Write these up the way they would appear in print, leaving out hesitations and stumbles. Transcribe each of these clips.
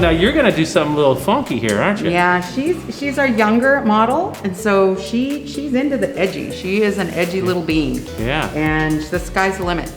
Now you're gonna do something a little funky here, aren't you? Yeah, she's our younger model, and so she's into the edgy. She is an edgy little bean. Yeah. And the sky's the limit.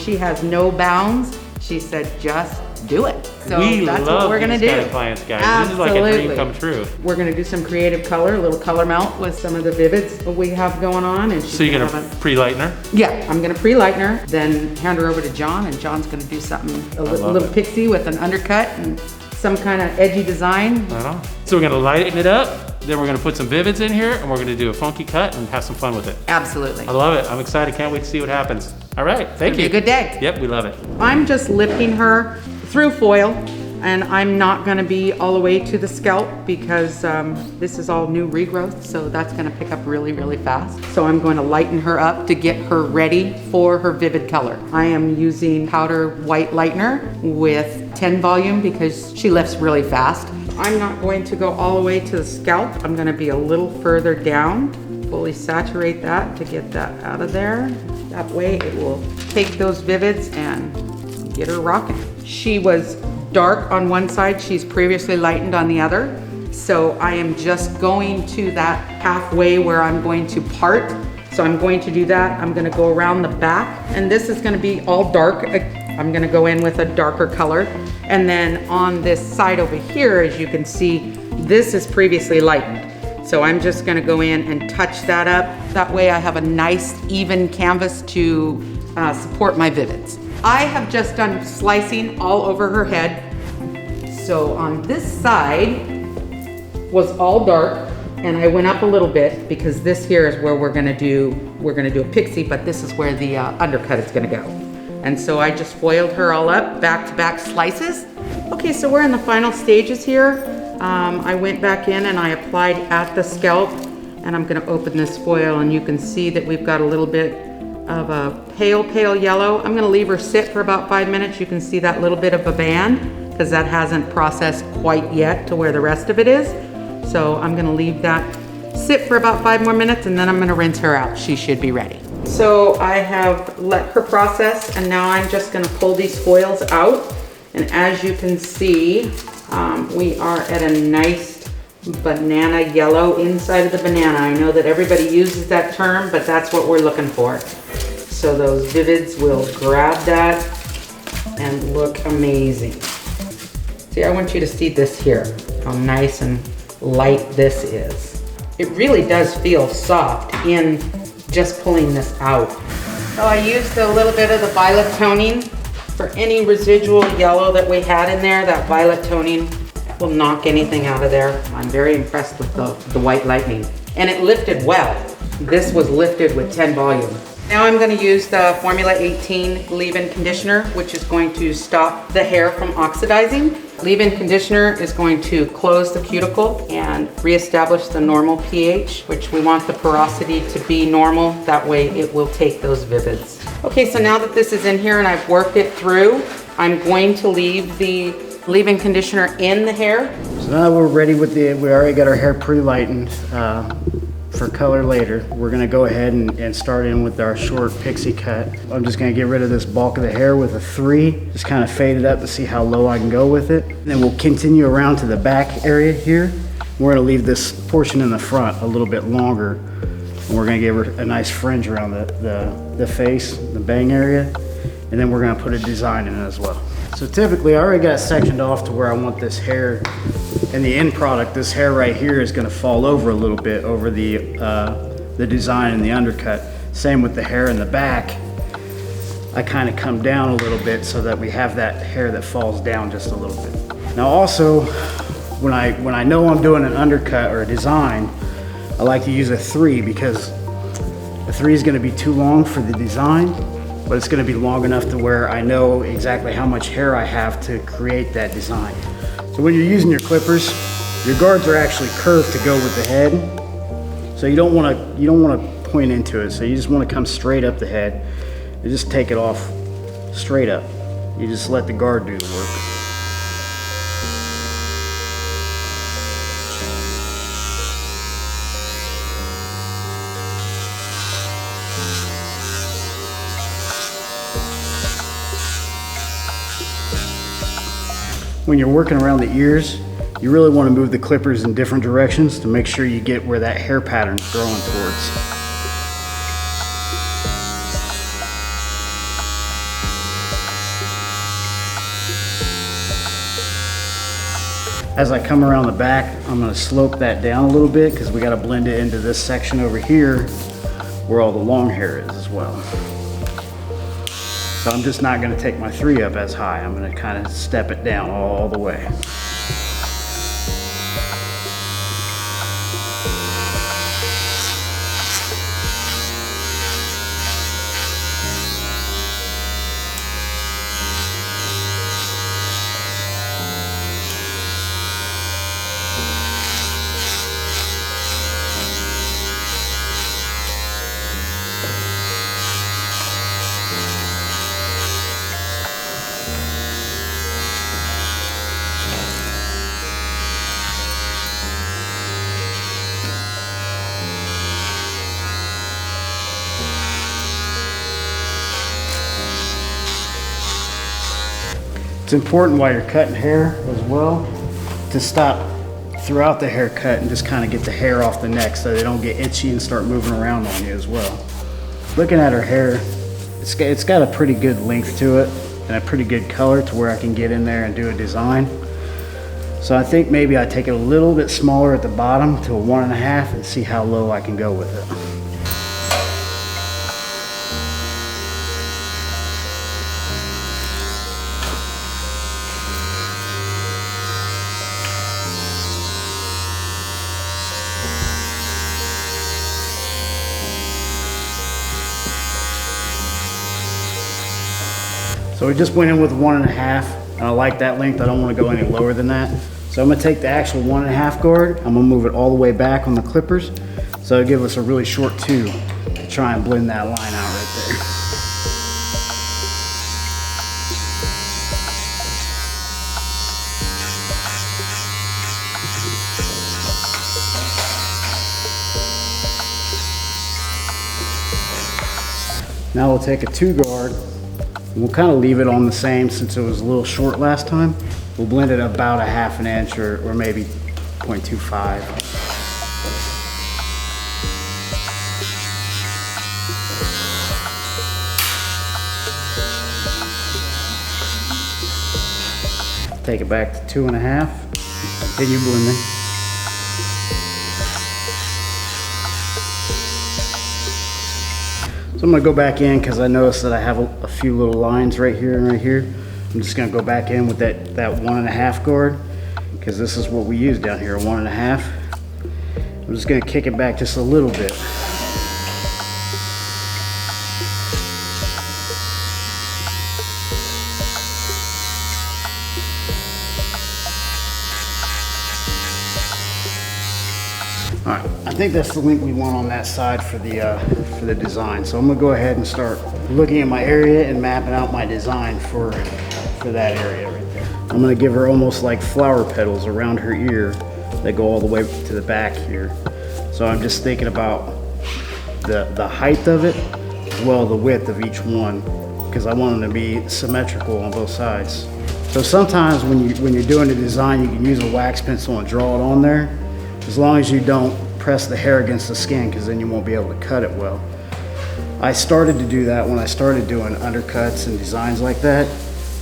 She has no bounds. She said, just do it. So that's what we're gonna do. Kind of clients, guys. Absolutely. This is like a dream come true. We're gonna do some creative color, a little color melt with some of the vivids we have going on. And So you're gonna pre-lighten her? Yeah, I'm gonna pre-lighten her, then hand her over to John, and John's gonna do something, a little pixie with an undercut and some kind of edgy design. Right on. So we're gonna lighten it up, then we're gonna put some vivids in here, and we're gonna do a funky cut and have some fun with it. Absolutely. I love it. I'm excited. Can't wait to see what happens. All right, thank you. It'll be a good day. Yep, we love it. I'm just lifting her through foil, and I'm not gonna be all the way to the scalp because this is all new regrowth, so that's gonna pick up really, really fast. So I'm going to lighten her up to get her ready for her vivid color. I am using powder white lightener with 10 volume because she lifts really fast. I'm not going to go all the way to the scalp. I'm gonna be a little further down, fully saturate that to get that out of there. That way it will take those vivids and get her rocking. She was dark on one side, she's previously lightened on the other. So I am just going to that halfway where I'm going to part. So I'm going to do that. I'm gonna go around the back, and this is gonna be all dark. I'm gonna go in with a darker color. And then on this side over here, as you can see, this is previously lightened. So I'm just gonna go in and touch that up. That way I have a nice even canvas to support my vivids. I have just done slicing all over her head. So on this side was all dark, and I went up a little bit because this here is where we're gonna do a pixie, but this is where the undercut is gonna go. And so I just foiled her all up, back-to-back slices. Okay, so we're in the final stages here. I went back in and I applied at the scalp, and I'm gonna open this foil, and you can see that we've got a little bit of a pale yellow. I'm gonna leave her sit for about 5 minutes. You can see that little bit of a band because that hasn't processed quite yet to where the rest of it is. So I'm gonna leave that sit for about 5 more minutes, and then I'm gonna rinse her out. She should be ready. So I have let her process, and now I'm just gonna pull these foils out. And as you can see, we are at a nice banana yellow inside of the banana. I know that everybody uses that term, but that's what we're looking for. So those vivids will grab that and look amazing. See, I want you to see this here, how nice and light this is. It really does feel soft in just pulling this out. So I used a little bit of the violet toning for any residual yellow that we had in there. That violet toning will knock anything out of there. I'm very impressed with the white lightning. And it lifted well. This was lifted with 10 volume. Now I'm gonna use the Formula 18 leave-in conditioner, which is going to stop the hair from oxidizing. Leave-in conditioner is going to close the cuticle and reestablish the normal pH, which we want the porosity to be normal. That way it will take those vivids. Okay, so now that this is in here and I've worked it through, I'm going to leave the leave-in conditioner in the hair. So now we're ready with we already got our hair pre-lightened for color later. We're gonna go ahead and start in with our short pixie cut. I'm just gonna get rid of this bulk of the hair with a 3, just kind of fade it up to see how low I can go with it. And then we'll continue around to the back area here. We're gonna leave this portion in the front a little bit longer. And we're gonna give her a nice fringe around the face, the bang area. And then we're gonna put a design in it as well. So typically I already got it sectioned off to where I want this hair, and the end product, this hair right here is gonna fall over a little bit over the design and the undercut. Same with the hair in the back. I kind of come down a little bit so that we have that hair that falls down just a little bit. Now also, when I know I'm doing an undercut or a design, I like to use a 3 because a 3 is gonna be too long for the design, but it's gonna be long enough to where I know exactly how much hair I have to create that design. So when you're using your clippers, your guards are actually curved to go with the head. So you don't wanna point into it. So you just wanna come straight up the head and just take it off straight up. You just let the guard do the work. when you're working around the ears, you really want to move the clippers in different directions to make sure you get where that hair pattern's growing towards. As I come around the back, I'm going to slope that down a little bit because we got to blend it into this section over here where all the long hair is as well. So I'm just not going to take my 3 up as high. I'm going to kind of step it down all the way. It's important while you're cutting hair as well to stop throughout the haircut and just kind of get the hair off the neck so they don't get itchy and start moving around on you as well. Looking at her hair, it's got a pretty good length to it and a pretty good color to where I can get in there and do a design. So I think maybe I take it a little bit smaller at the bottom to a 1.5 and see how low I can go with it. So we just went in with 1.5, and I like that length. I don't want to go any lower than that. So I'm going to take the actual 1.5 guard. I'm going to move it all the way back on the clippers. So it'll give us a really short 2 to try and blend that line out right there. Now we'll take a 2 guard. We'll kind of leave it on the same since it was a little short last time. We'll blend it about 1/2 inch or maybe 0.25. Take it back to 2.5. Continue blending. So I'm going to go back in because I noticed that I have a few little lines right here and right here. I'm just going to go back in with that 1.5 guard because this is what we use down here, 1.5. I'm just going to kick it back just a little bit. All right, I think that's the length we want on that side for the design. So I'm gonna go ahead and start looking at my area and mapping out my design for that area right there. I'm gonna give her almost like flower petals around her ear that go all the way to the back here. So I'm just thinking about the height of it as well as the width of each one because I want them to be symmetrical on both sides. So sometimes when you're doing a design, you can use a wax pencil and draw it on there, as long as you don't press the hair against the skin because then you won't be able to cut it well. I started to do that when I started doing undercuts and designs like that,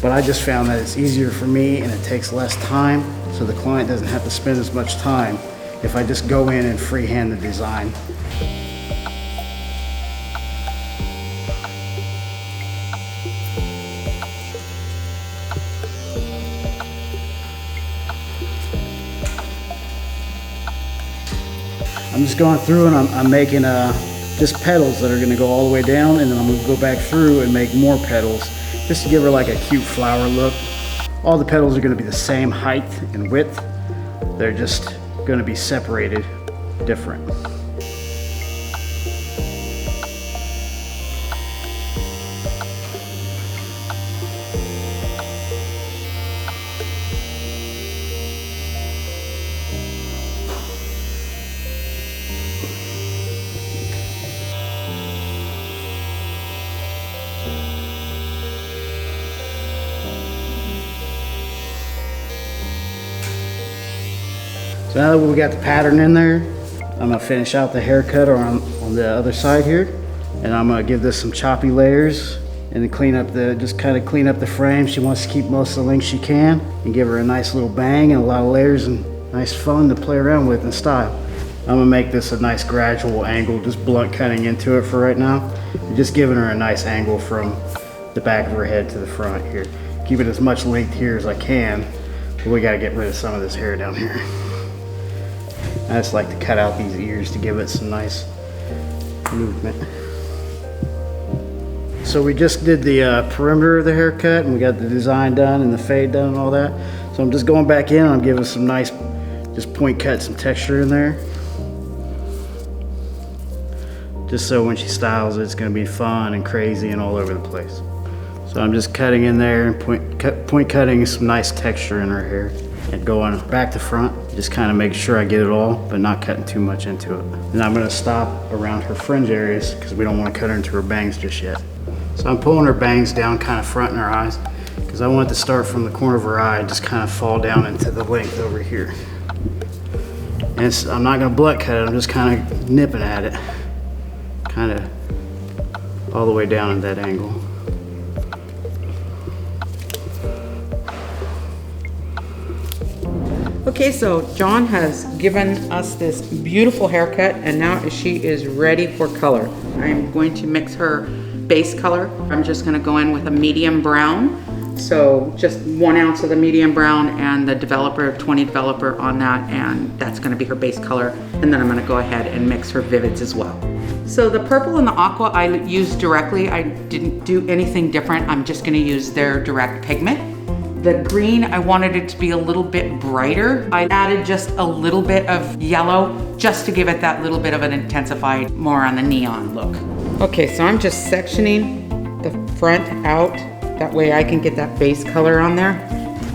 but I just found that it's easier for me and it takes less time, so the client doesn't have to spend as much time if I just go in and freehand the design. I'm just going through and I'm making just petals that are going to go all the way down, and then I'm going to go back through and make more petals just to give her like a cute flower look. All the petals are going to be the same height and width. They're just going to be separated different. So now that we got the pattern in there, I'm gonna finish out the haircut on the other side here. And I'm gonna give this some choppy layers and then just kind of clean up the frame. She wants to keep most of the length she can and give her a nice little bang and a lot of layers and nice fun to play around with and style. I'm gonna make this a nice gradual angle, just blunt cutting into it for right now. And just giving her a nice angle from the back of her head to the front here. Keeping as much length here as I can, but we gotta get rid of some of this hair down here. I just like to cut out these ears to give it some nice movement. So we just did the perimeter of the haircut and we got the design done and the fade done and all that. So I'm just going back in and I'm giving some nice, just point cut some texture in there. Just so when she styles it, it's gonna be fun and crazy and all over the place. So I'm just cutting in there and point cutting some nice texture in her hair. And going back to front, just kind of make sure I get it all, but not cutting too much into it. And I'm gonna stop around her fringe areas because we don't want to cut her into her bangs just yet. So I'm pulling her bangs down kind of front in her eyes because I want it to start from the corner of her eye and just kind of fall down into the length over here. And I'm not gonna blunt cut it, I'm just kind of nipping at it. Kind of all the way down at that angle. Okay, so John has given us this beautiful haircut and now she is ready for color. I'm going to mix her base color. I'm just gonna go in with a medium brown. So just 1 ounce of the medium brown and the developer, 20 developer on that, and that's gonna be her base color. And then I'm gonna go ahead and mix her vivids as well. So the purple and the aqua I used directly. I didn't do anything different. I'm just gonna use their direct pigment. The green, I wanted it to be a little bit brighter. I added just a little bit of yellow just to give it that little bit of an intensified, more on the neon look. Okay, so I'm just sectioning the front out. That way I can get that base color on there.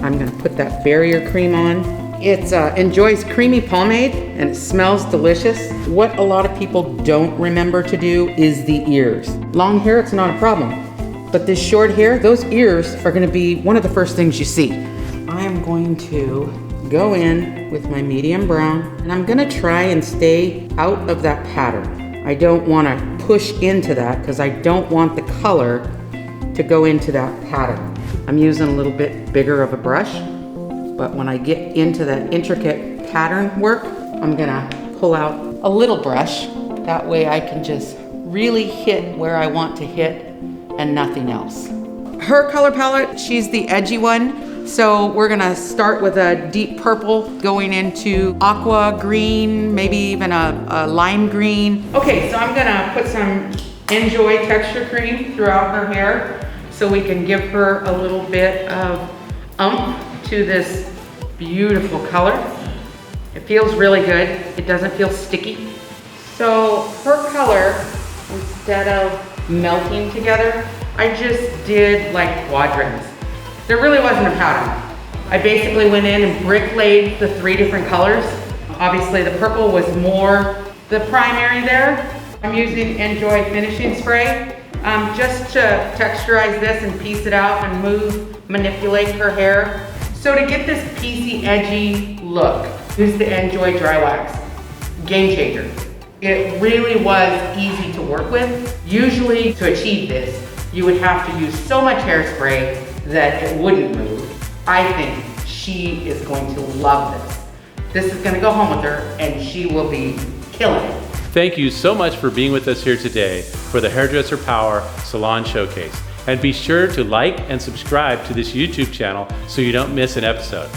I'm gonna put that barrier cream on. It's Enjoy's creamy pomade and it smells delicious. What a lot of people don't remember to do is the ears. Long hair, it's not a problem. But this short hair, those ears are gonna be one of the first things you see. I am going to go in with my medium brown and I'm gonna try and stay out of that pattern. I don't wanna push into that because I don't want the color to go into that pattern. I'm using a little bit bigger of a brush, but when I get into that intricate pattern work, I'm gonna pull out a little brush. That way I can just really hit where I want to hit and nothing else. Her color palette, she's the edgy one. So we're gonna start with a deep purple going into aqua green, maybe even a lime green. Okay, so I'm gonna put some Enjoy texture cream throughout her hair so we can give her a little bit of oomph to this beautiful color. It feels really good. It doesn't feel sticky. So her color, instead of melting together, I just did like quadrants. There really wasn't a pattern. I basically went in and bricklayed the 3 different colors. Obviously the purple was more the primary there. I'm using Enjoy finishing spray just to texturize this and piece it out and manipulate her hair. So to get this piecey, edgy look, use the Enjoy dry wax. Game changer. It really was easy to work with. Usually to achieve this, you would have to use so much hairspray that it wouldn't move. I think she is going to love this. This is gonna go home with her and she will be killing it. Thank you so much for being with us here today for the Hairdresser Power Salon Showcase. And be sure to like and subscribe to this YouTube channel so you don't miss an episode.